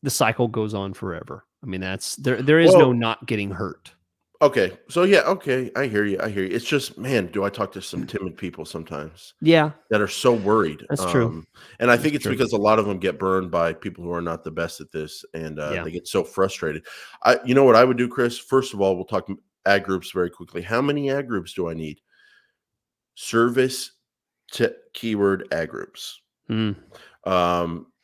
The cycle goes on forever. I mean, that's there is no Well, not getting hurt. okay. So yeah, okay. I hear you. I hear you. It's just, man, do I talk to some timid people sometimes Yeah, that are so worried? that's true. And I That's think it's true. because a lot of them get burned by people who are not the best at this, and Yeah. they get so frustrated. You know what I would do, Chris? First of all, we'll talk ad groups very quickly. How many ad groups do I need? Service to keyword ad groups. Mm.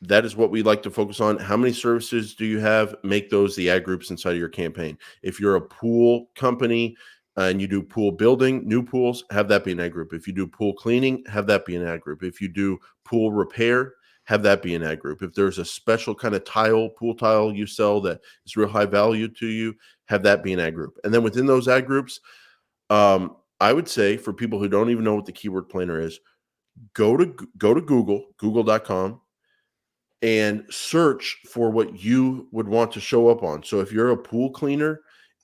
That is what we like to focus on. How many services do you have? Make those the ad groups inside of your campaign. If you're a pool company and you do pool building, new pools, have that be an ad group. If you do pool cleaning, have that be an ad group. If you do pool repair, have that be an ad group. If there's a special kind of pool tile you sell that is real high value to you, have that be an ad group. And then within those ad groups, I would say for people who don't even know what the keyword planner is, go to google.com and search for what you would want to show up on. So if you're a pool cleaner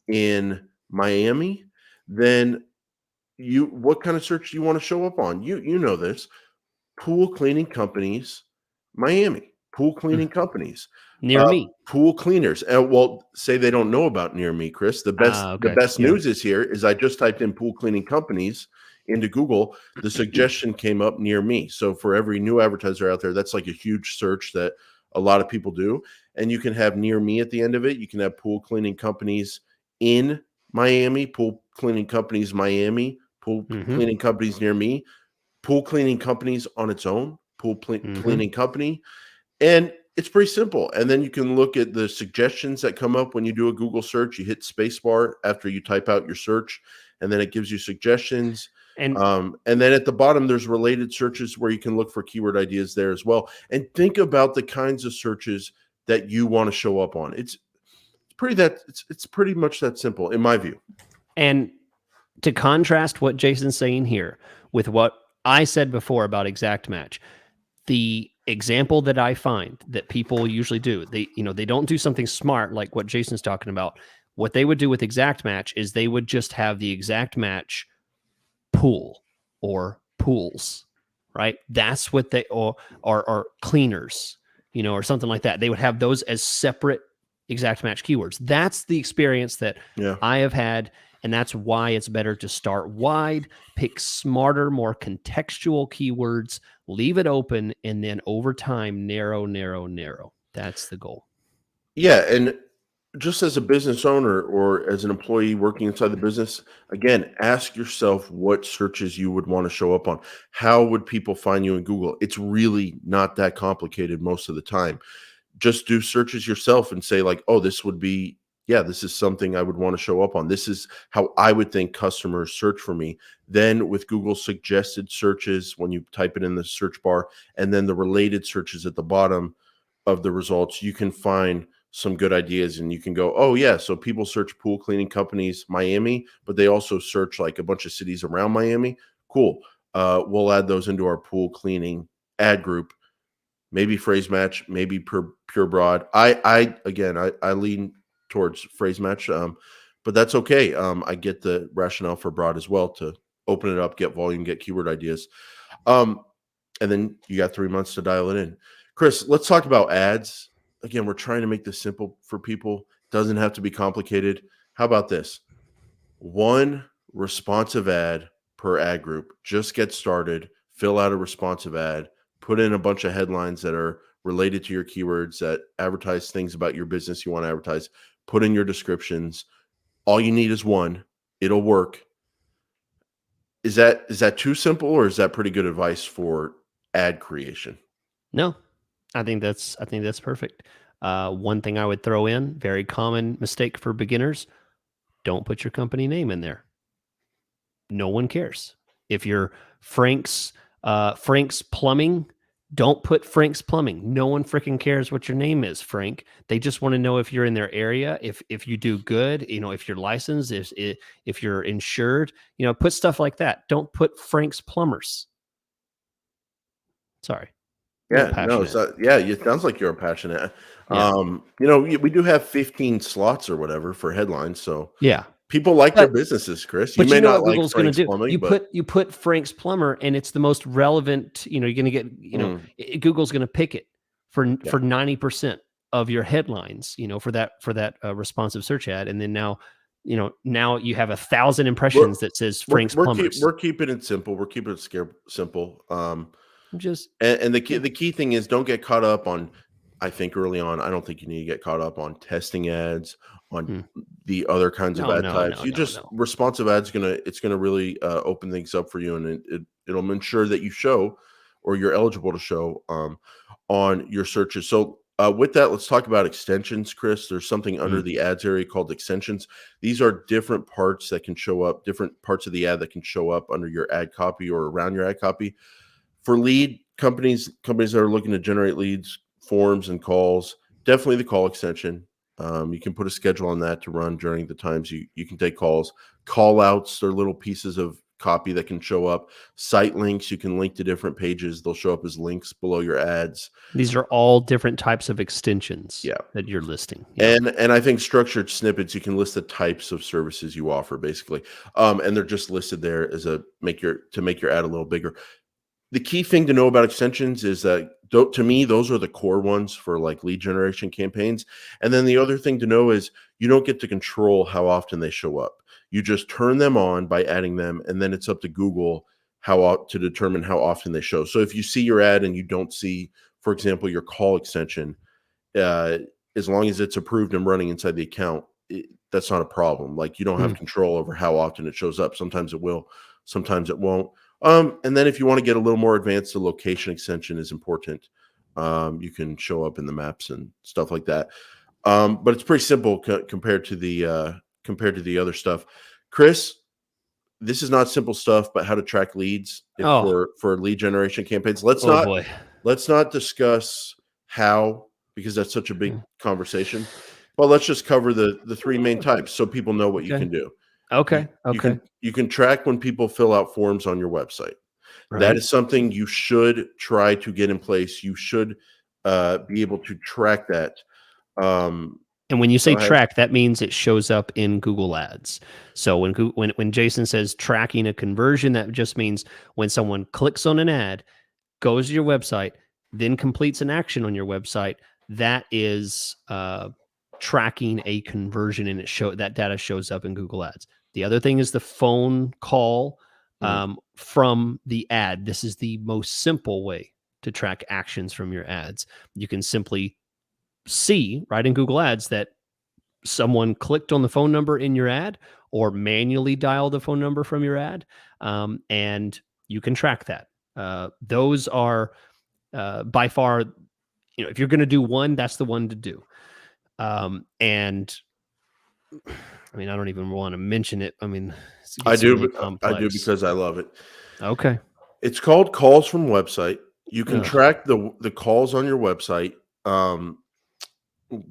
in Miami, then what kind of search do you want to show up on? You know this. Pool cleaning companies, Miami. Pool cleaning companies. Near me. Pool cleaners. And well, say they don't know about near me, Chris. The Okay. best Yeah. news is here is I just typed in pool cleaning companies into Google. The suggestion came up near me. So for every new advertiser out there, that's like a huge search that a lot of people do. And you can have near me at the end of it. You can have pool cleaning companies in Miami, pool cleaning companies Miami, pool Mm-hmm. cleaning companies near me, pool cleaning companies on its own, Mm-hmm. cleaning company. And it's pretty simple. And then you can look at the suggestions that come up when you do a Google search. You hit spacebar after you type out your search, and then it gives you suggestions. And And then at the bottom, there's related searches where you can look for keyword ideas there as well. And think about the kinds of searches that you want to show up on. It's pretty much that simple in my view. and to contrast what Jason's saying here with what I said before about exact match, the example that I find that people usually do, they don't do something smart like what Jason's talking about. What they would do with exact match is they would just have the exact match pool or pools, right? That's what they, or cleaners, or something like that. They would have those as separate exact match keywords. That's the experience that Yeah. I have had. And that's why it's better to start wide, pick smarter, more contextual keywords, leave it open, and then over time, narrow, narrow, narrow. That's the goal. Yeah. And just as a business owner or as an employee working inside the business, again, ask yourself what searches you would want to show up on. How would people find you in Google? It's really not that complicated most of the time. Just do searches yourself and say, like, oh, this is something I would want to show up on. This is how I would think customers search for me. Then with Google suggested searches, when you type it in the search bar, and then the related searches at the bottom of the results, you can find some good ideas and you can go, oh yeah, so people search pool cleaning companies Miami, but they also search like a bunch of cities around Miami. Cool. We'll add those into our pool cleaning ad group. Maybe phrase match, maybe pure broad. I lean towards phrase match, but that's okay. I get the rationale for broad as well, to open it up, get volume, get keyword ideas. Um, and then you got 3 months to dial it in. Chris, let's talk about ads. Again, we're trying to make this simple for people. Doesn't have to be complicated. How about this? One responsive ad per ad group. Just get started, fill out a responsive ad, put in a bunch of headlines that are related to your keywords that advertise things about your business you want to advertise. Put in your descriptions. All you need is one. It'll work. Is that too simple, or is that pretty good advice for ad creation? No, I think that's perfect. One thing I would throw in, very common mistake for beginners: don't put your company name in there. No one cares. If you're Frank's Plumbing, don't put Frank's Plumbing. No one freaking cares what your name is, Frank. They just want to know if you're in their area, if you do good, if you're licensed, if you're insured, put stuff like that. Don't put Frank's Plumbers. Sorry. A little Yeah, no, passionate. yeah, it sounds like you're passionate. Yeah. We do have 15 slots or whatever for headlines, so Yeah. people like their But businesses, Chris. You But you may know not what like Google's going to Frank's do? Plumbing, You but put Frank's Plumber, and it's the most relevant. You're going to get. Google's going to pick it for yeah. 90% of your headlines. For that responsive search ad, and then now you have 1,000 impressions that says Frank's Plumbers. We're keeping it simple. We're keeping it simple. Just And the key thing is, don't get caught up on. I think early on, I don't think you need to get caught up on testing ads, on the other kinds of ad types. Responsive ads it's gonna really open things up for you, and it'll ensure that you show, or you're eligible to show on your searches. So with that, let's talk about extensions, Chris. There's something under the ads area called extensions. These are different parts that can show up, different parts of the ad that can show up under your ad copy or around your ad copy. For lead companies that are looking to generate leads, forms, and calls, definitely the call extension. You can put a schedule on that to run during the times you can take calls. Call outs are little pieces of copy that can show up. Site links, you can link to different pages. They'll show up as links below your ads. These are all different types of extensions that you're listing. Yeah. And I think structured snippets, you can list the types of services you offer, basically. And they're just listed there as to make your ad a little bigger. The key thing to know about extensions is that, to me, those are the core ones for like lead generation campaigns. And then the other thing to know is you don't get to control how often they show up. You just turn them on by adding them, and then it's up to Google to determine how often they show. So if you see your ad and you don't see, for example, your call extension, as long as it's approved and running inside the account, that's not a problem. Like, you don't have control over how often it shows up. Sometimes it will, sometimes it won't. And then if you want to get a little more advanced, the location extension is important. You can show up in the maps and stuff like that. But it's pretty simple compared to the other stuff. Chris, this is not simple stuff, but how to track leads for lead generation campaigns. Let's not discuss how, because that's such a big conversation. But let's just cover the three main types so people know what you can do. Okay. You can track when people fill out forms on your website. Right. That is something you should try to get in place. You should be able to track that. And when you say track, that means it shows up in Google Ads. So when Jason says tracking a conversion, that just means when someone clicks on an ad, goes to your website, then completes an action on your website, that is tracking a conversion, and that data shows up in Google Ads. The other thing is the phone call from the ad. This is the most simple way to track actions from your ads. You can simply see right in Google Ads that someone clicked on the phone number in your ad or manually dialed the phone number from your ad, and you can track that. Those are by far, if you're going to do one, that's the one to do. And I mean, I don't even want to mention it. I mean, I do because I love it. Okay. It's called calls from website. You can track the calls on your website.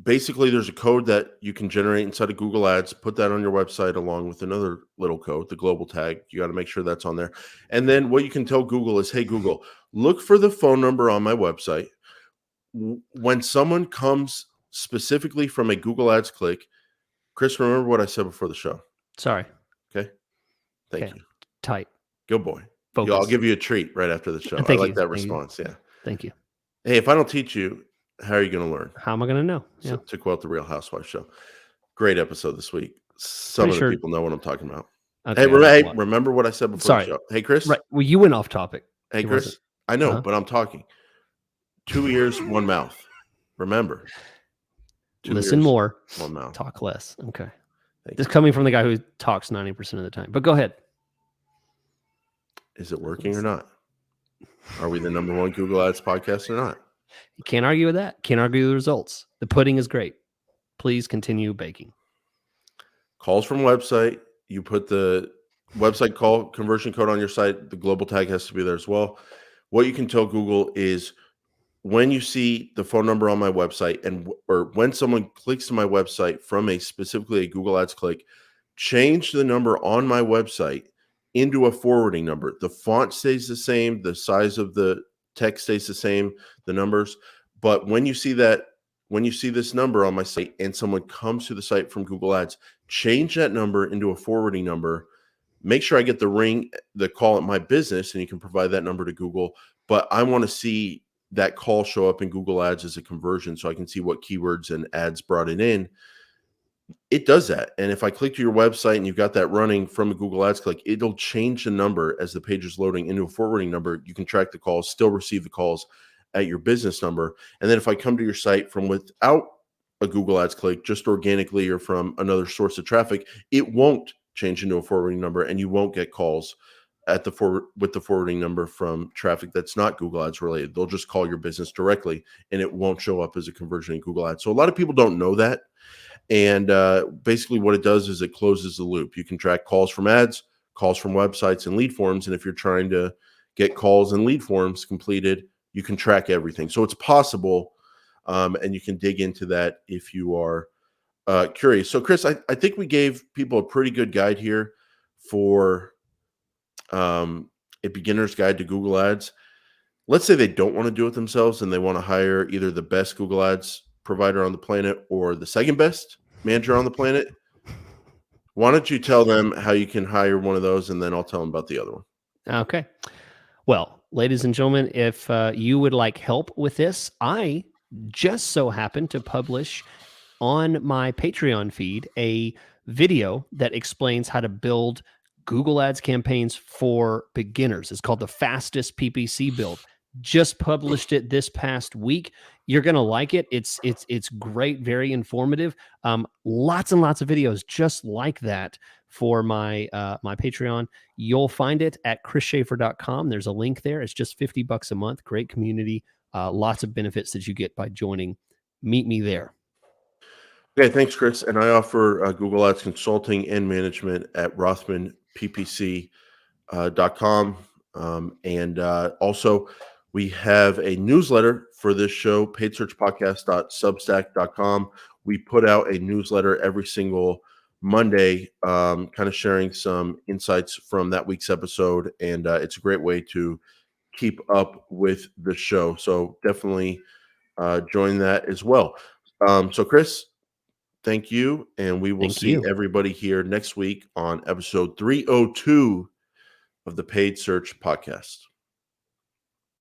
Basically, there's a code that you can generate inside of Google Ads, put that on your website along with another little code, the global tag. You got to make sure that's on there. And then what you can tell Google is, hey, Google, look for the phone number on my website. When someone comes specifically from a Google Ads click, Chris, remember what I said before the show. Sorry. Okay. Thank you. Tight. Good boy. Focus. I'll give you a treat right after the show. I like that response. Yeah. Thank you. Hey, if I don't teach you, how are you going to learn? How am I going to know? So, to quote the Real Housewives show. Great episode this week. Some of the people know what I'm talking about. Okay, remember what I said before the show. Hey, Chris. Right. Well, you went off topic. Hey, Chris. I know, but I'm talking. 2 ears, 1 mouth. Remember, 2 Listen ears, more, 1 mouth. talk less. Okay. Thank This you. coming from the guy who talks 90% of the time. But go ahead. Is it working or not? Are we the #1 Google Ads podcast or not? You can't argue with that. Can't argue with the results. The pudding is great. Please continue baking. Calls from website. You put the website call conversion code on your site. The global tag has to be there as well. What you can tell Google is when you see the phone number on my website or when someone clicks to my website from specifically a Google Ads click, change the number on my website into a forwarding number. The font stays the same, the size of the text stays the same, the numbers. But when you see this number on my site and someone comes to the site from Google Ads, change that number into a forwarding number. Make sure I get the call at my business, and you can provide that number to Google. But I want to see that call show up in Google Ads as a conversion so I can see what keywords and ads brought it in. It does that. And if I click to your website and you've got that running from a Google Ads click, it'll change the number as the page is loading into a forwarding number. You can track the calls, still receive the calls at your business number. And then if I come to your site from without a Google Ads click, just organically or from another source of traffic, it won't change into a forwarding number, and you won't get calls with the forwarding number from traffic that's not Google Ads related. They'll just call your business directly, and it won't show up as a conversion in Google Ads. So a lot of people don't know that. And basically what it does is it closes the loop. You can track calls from ads, calls from websites, and lead forms. And if you're trying to get calls and lead forms completed, you can track everything. So it's possible, and you can dig into that if you are curious. So Chris, I think we gave people a pretty good guide here for a beginner's guide to Google Ads. Let's say they don't want to do it themselves and they want to hire either the best Google Ads provider on the planet or the second best manager on the planet. Why don't you tell them how you can hire one of those, and then I'll tell them about the other one. Okay. Well, ladies and gentlemen, if you would like help with this, I just so happen to publish on my Patreon feed a video that explains how to build Google Ads campaigns for beginners. It's called the Fastest PPC Build. Just published it this past week. You're gonna like it. It's great, very informative. Lots and lots of videos just like that for my my Patreon. You'll find it at chrisschaefer.com. There's a link there. It's just $50 a month. Great community. Lots of benefits that you get by joining. Meet me there. Okay, thanks, Chris. And I offer Google Ads consulting and management at rothmanppc.com. And also, we have a newsletter for this show, paidsearchpodcast.substack.com. We put out a newsletter every single Monday, kind of sharing some insights from that week's episode. And it's a great way to keep up with the show. So definitely join that as well. So, Chris, thank you. And we will see everybody here next week on episode 302 of the Paid Search Podcast.